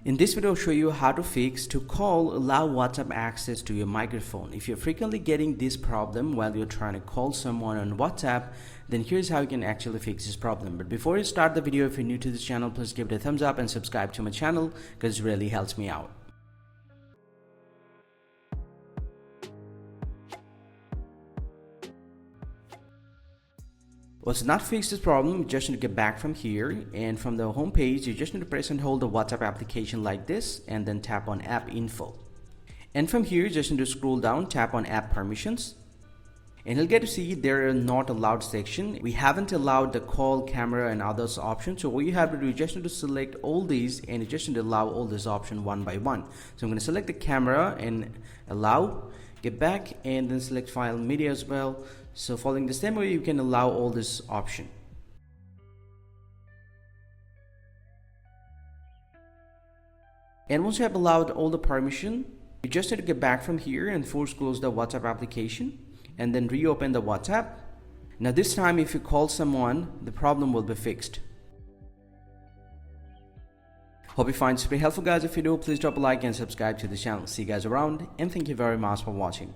In this video, I'll show you how to fix to call allow WhatsApp access to your microphone. If you're frequently getting this problem while you're trying to call someone on WhatsApp, then here's how you can actually fix this problem. But before you start the video, if you're new to this channel, please give it a thumbs up and subscribe to my channel because it really helps me out. Well, to not fix this problem, you just need to get back from here, and from the home page, you just need to press and hold the WhatsApp application like this and then tap on app info. And from here, you just need to scroll down, tap on app permissions, and you'll get to see there are not allowed section. We haven't allowed the call, camera and others options. So what you have to do, you just need to select all these and you just need to allow all this option one by one. So I'm going to select the camera and allow, get back, and then select file media as well. So following the same way, you can allow all this option. And once you have allowed all the permission, you just need to get back from here and force close the WhatsApp application and then reopen the WhatsApp. Now this time, if you call someone, the problem will be fixed. Hope you find this very helpful, guys. If you do, please drop a like and subscribe to the channel. See you guys around, and thank you very much for watching.